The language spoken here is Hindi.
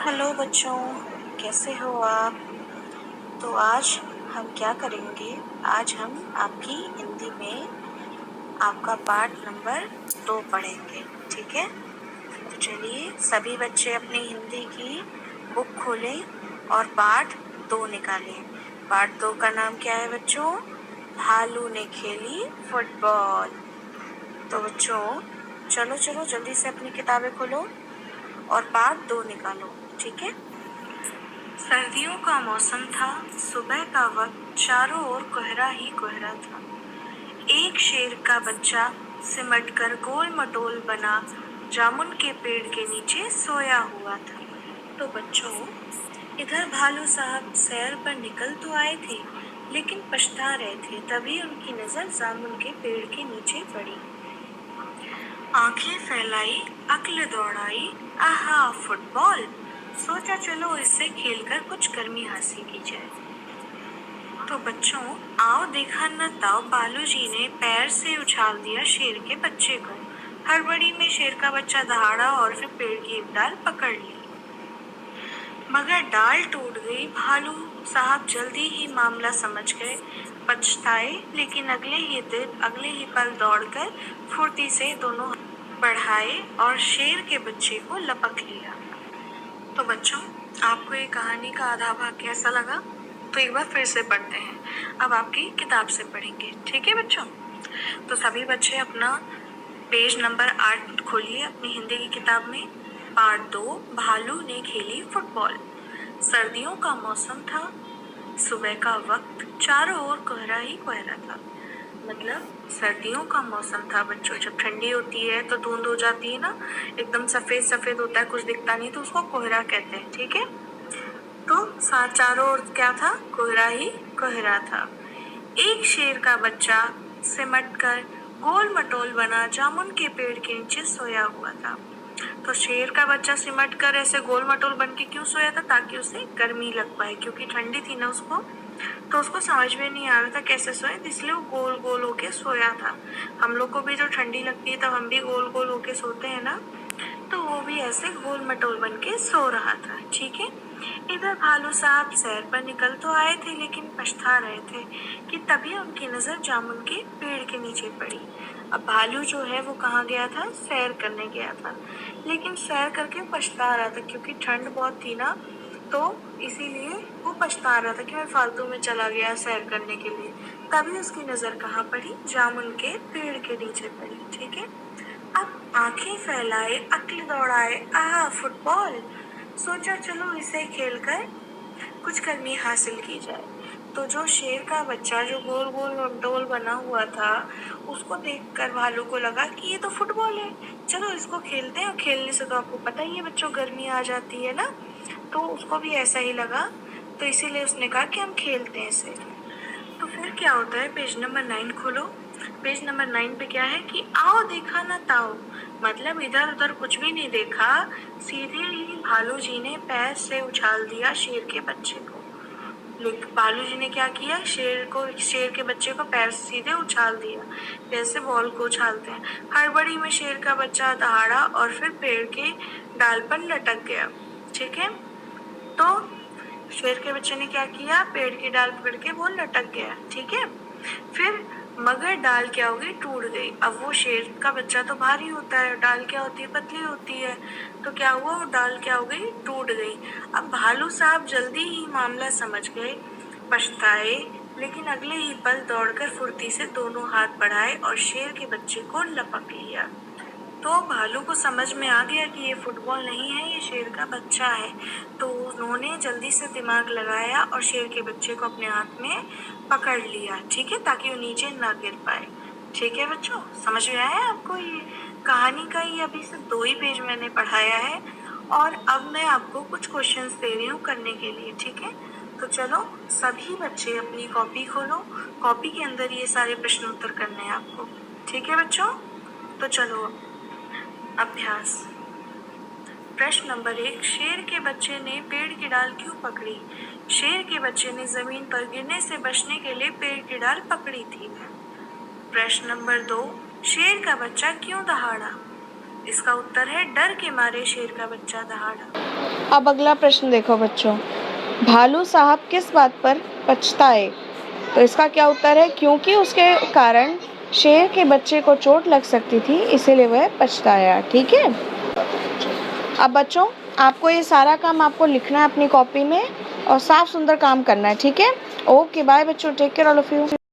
हेलो बच्चों, कैसे हो आप? तो आज हम क्या करेंगे? आज हम आपकी हिंदी में आपका पाठ नंबर 2 पढ़ेंगे, ठीक है? तो चलिए सभी बच्चे अपनी हिंदी की बुक खोलें और पाठ 2 निकालें। पाठ 2 का नाम क्या है बच्चों? भालू ने खेली फुटबॉल। तो बच्चों चलो चलो जल्दी से अपनी किताबें खोलो और पाठ 2 निकालो, ठीक है? सर्दियों का मौसम था। सुबह का वक्त चारों ओर कोहरा ही कोहरा था। एक शेर का बच्चा सिमटकर गोल मटोल बना जामुन के पेड़ के नीचे सोया हुआ था। तो बच्चों इधर भालू साहब सैर पर निकल तो आए थे, लेकिन पछता रहे थे। तभी उनकी नजर जामुन के पेड़ के नीचे पड़ी। आंखें फैलाई, अक्ल दौड़ाई, आहा फुटबॉल। सोचा चलो इससे खेलकर कुछ गर्मी हासिल की जाए। तो बच्चों आओ देखा न ताओ, बालू जी ने पैर से उछाल दिया शेर के बच्चे को। हड़बड़ी में शेर का बच्चा दहाड़ा और फिर पेड़ की एक डाल पकड़ ली, मगर डाल टूट गई। भालू साहब जल्दी ही मामला समझ गए, पछताए, लेकिन अगले ही पल दौड़कर फुर्ती से दोनों बढ़ाए और शेर के बच्चे को लपक लिया। तो बच्चों आपको ये कहानी का आधा भाग कैसा लगा? तो एक बार फिर से पढ़ते हैं। अब आपकी किताब से पढ़ेंगे, ठीक है बच्चों? तो सभी बच्चे अपना पेज नंबर 8 खोलिए अपनी हिंदी की किताब में। पाठ 2 भालू ने खेली फुटबॉल। सर्दियों का मौसम था। सुबह का वक्त चारों ओर कोहरा ही कोहरा था। मतलब सर्दियों का मौसम था बच्चों। जब ठंडी होती है तो धुंध हो जाती है ना, एकदम सफेद सफेद होता है, कुछ दिखता नहीं, तो उसको कोहरा कहते हैं, ठीक है? तो चारों ओर क्या था? कोहरा ही कोहरा था। एक शेर का बच्चा सिमटकर गोल मटोल बना जामुन के पेड़ के नीचे सोया हुआ था। तो शेर का बच्चा सिमट कर ऐसे गोल मटोल बन के क्यों सोया था? ताकि उसे गर्मी लग पाए, क्योंकि ठंडी थी ना उसको, तो उसको समझ में नहीं आ रहा था कैसे सोए, इसलिए वो गोल गोल होके सोया था। हम लोग को भी जो ठंडी लगती है तब हम भी गोल गोल होके सोते हैं ना, तो वो भी ऐसे गोल मटोल बन के सो रहा था, ठीक है? इधर भालू साहब सैर पर निकल तो आए थे, लेकिन पछता रहे थे कि तभी उनकी नजर जामुन के पेड़ के नीचे पड़ी। अब भालू जो है वो कहाँ गया था? सैर करने गया था, लेकिन सैर करके पछता रहा था, क्योंकि ठंड बहुत थी ना, तो इसीलिए वो पछता रहा था कि मैं फालतू में चला गया सैर करने के लिए। तभी उसकी नजर कहाँ पड़ी? जामुन के पेड़ के नीचे पड़ी, ठीक है? अब आंखें फैलाए, अक्ल दौड़ाए, आहा फुटबॉल। सोचा चलो इसे खेलकर कुछ गर्मी हासिल की जाए। तो जो शेर का बच्चा जो गोल गोल डोल बना हुआ था, उसको देखकर भालू को लगा कि ये तो फुटबॉल है, चलो इसको खेलते हैं। और खेलने से तो आपको पता ही है बच्चों, गर्मी आ जाती है ना, तो उसको भी ऐसा ही लगा, तो इसीलिए उसने कहा कि हम खेलते हैं इसे। तो फिर क्या होता है? पेज नंबर 9 खोलो। पेज नंबर 9 पे क्या है कि आओ देखा ना ताओ, मतलब इधर उधर कुछ भी नहीं देखा, सीधे ही भालू जी ने पैर से उछाल दिया शेर के बच्चे को। लेकिन भालू जी ने क्या किया? शेर के बच्चे को पैर से सीधे उछाल दिया, जैसे बॉल को उछालते हैं। हड़बड़ी में शेर का बच्चा दहाड़ा और फिर पेड़ के डाल पर लटक गया, ठीक है? तो शेर के बच्चे ने क्या किया? पेड़ की डाल पकड़ के वो लटक गया, ठीक है? फिर मगर डाल क्या हो गई? टूट गई। अब वो शेर का बच्चा तो भारी होता है, डाल क्या होती है? पतली होती है, तो क्या हुआ? वो डाल क्या हो गई? टूट गई। अब भालू साहब जल्दी ही मामला समझ गए, पछताए, लेकिन अगले ही पल दौड़कर फुर्ती से दोनों हाथ बढ़ाए और शेर के बच्चे को लपक लिया। तो भालू को समझ में आ गया कि ये फुटबॉल नहीं है, ये शेर का बच्चा है। तो उन्होंने जल्दी से दिमाग लगाया और शेर के बच्चे को अपने हाथ में पकड़ लिया, ठीक है? ताकि वो नीचे ना गिर पाए, ठीक है बच्चों? समझ में आया आपको? ये कहानी का ये अभी सिर्फ 2 ही पेज मैंने पढ़ाया है, और अब मैं आपको कुछ क्वेश्चंस दे रही हूँ करने के लिए, ठीक है? तो चलो सभी बच्चे अपनी कॉपी खोलो। कॉपी के अंदर ये सारे प्रश्न उत्तर करने हैं आपको, ठीक है बच्चों? तो चलो अभ्यास। प्रश्न नंबर 1, शेर के बच्चे ने पेड़ की डाल क्यों पकड़ी? शेर के बच्चे ने जमीन पर गिरने से बचने के लिए पेड़ की डाल पकड़ी थी। प्रश्न नंबर 2, शेर का बच्चा क्यों दहाड़ा? इसका उत्तर है डर के मारे शेर का बच्चा दहाड़ा। अब अगला प्रश्न देखो बच्चों, भालू साहब किस बात पर पछताए? तो इसका क्या उत्तर है? क्योंकि उसके कारण शेर के बच्चे को चोट लग सकती थी, इसीलिए वह पछताया। ठीक है। अब बच्चों आपको ये सारा काम आपको लिखना है अपनी कॉपी में और साफ सुंदर काम करना है। ठीक है। ओके बाय बच्चों, take care all of you.